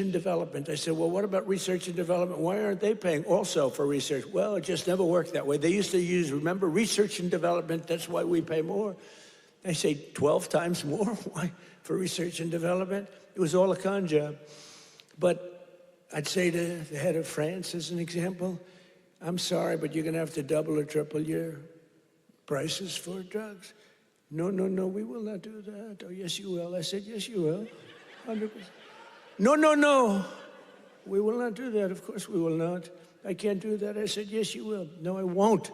and development. I said, well, what about research and development? Why aren't they paying also for research? Well, it just never worked that way. They used to use, remember, research and development, that's why we pay more. I say 12 times more. Why? For research and development? It was all a con job. But I'd say to the head of France, as an example, I'm sorry, but you're going to have to double or triple your prices for drugs. No, we will not do that. Oh, yes, you will. I said, yes, you will. 100%. No, we will not do that. Of course we will not. I can't do that. I said, yes, you will. No, I won't.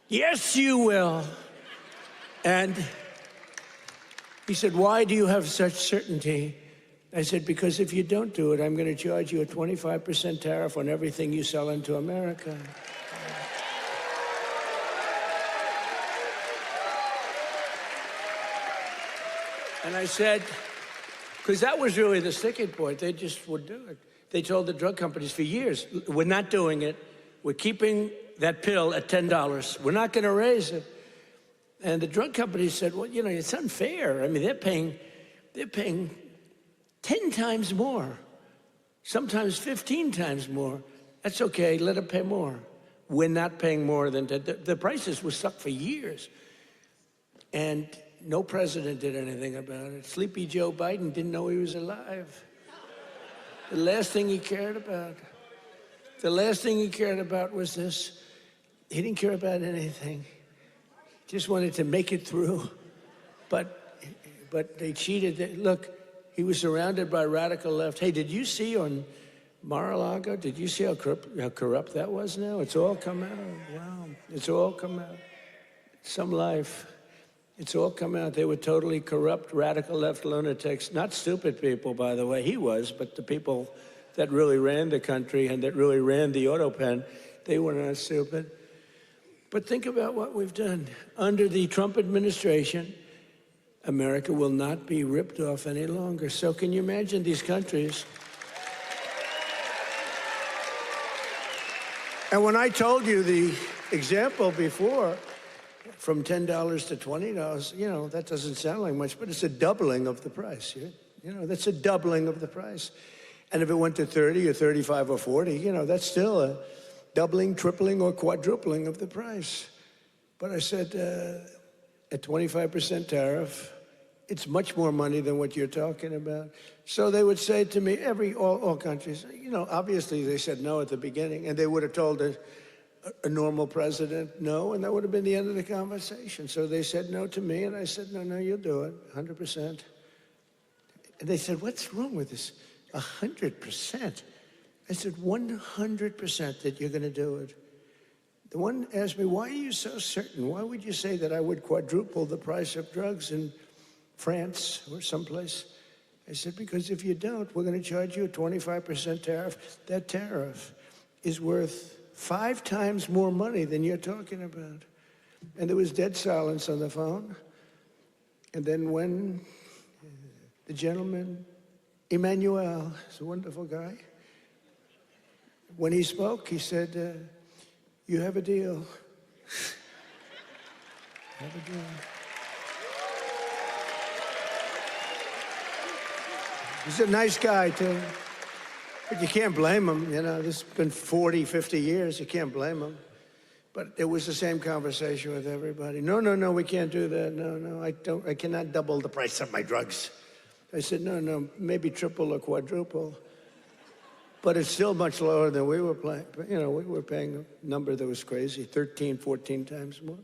Yes, you will. And he said, why do you have such certainty? I said, because if you don't do it, I'm going to charge you a 25% tariff on everything you sell into America. And I said, because that was really the sticking point. They just would do it. They told the drug companies for years, we're not doing it. We're keeping that pill at $10. We're not going to raise it. And the drug companies said, well, you know, it's unfair. I mean, they're paying 10 times more, sometimes 15 times more. That's okay, let them pay more. We're not paying more than the prices were stuck for years. And no president did anything about it. Sleepy Joe Biden didn't know he was alive. The last thing he cared about. The last thing he cared about was this. He didn't care about anything. Just wanted to make it through. But they cheated. Look, he was surrounded by radical left. Hey, did you see on Mar-a-Lago, did you see how corrupt that was now? It's all come out. Wow, it's all come out. Some life. It's all come out. They were totally corrupt, radical left lunatics. Not stupid people, by the way. He was, but the people that really ran the country and that really ran the auto pen, they were not stupid. But think about what we've done. Under the Trump administration, America will not be ripped off any longer. So can you imagine these countries? And when I told you the example before, from $10 to $20, you know, that doesn't sound like much, but it's a doubling of the price. You know, that's a doubling of the price. And if it went to 30 or 35 or 40, you know, that's still a doubling, tripling, or quadrupling of the price. But I said, a 25% tariff, it's much more money than what you're talking about. So they would say to me, all countries, you know, obviously they said no at the beginning, and they would have told a normal president no, and that would have been the end of the conversation. So they said no to me, and I said, no, you'll do it, 100%. And they said, what's wrong with this? 100%. I said, 100% that you're going to do it. The one asked me, why are you so certain? Why would you say that I would quadruple the price of drugs in France or someplace? I said, because if you don't, we're going to charge you a 25% tariff. That tariff is worth 5 times more money than you're talking about. And there was dead silence on the phone. And then when the gentleman, Emmanuel, is a wonderful guy, when he spoke, he said, you have a deal. Have a deal. He's a nice guy, too. But you can't blame him, you know. This has been 40, 50 years. You can't blame him. But it was the same conversation with everybody. No, we can't do that. No, I cannot double the price of my drugs. I said, no, maybe triple or quadruple. But it's still much lower than we were paying. You know, we were paying a number that was crazy, 13, 14 times more.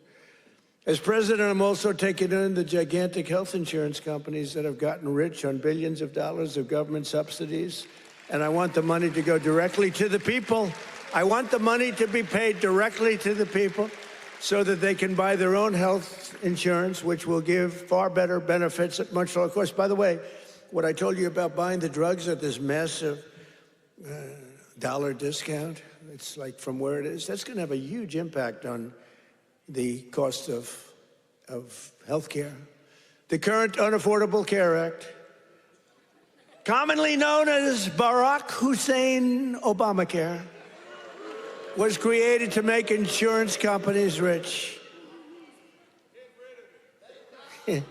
As president, I'm also taking in the gigantic health insurance companies that have gotten rich on billions of dollars of government subsidies. And I want the money to go directly to the people. I want the money to be paid directly to the people so that they can buy their own health insurance, which will give far better benefits at much lower cost. By the way, what I told you about buying the drugs at this massive dollar discount, it's like from where it is, that's going to have a huge impact on the cost of health care. The current Unaffordable Care Act, commonly known as Barack Hussein Obamacare, was created to make insurance companies rich. It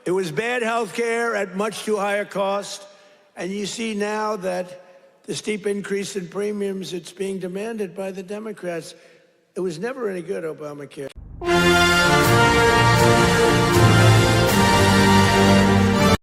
was bad health care at much too high a cost. And you see now that the steep increase in premiums, it's being demanded by the Democrats. It was never any good, Obamacare.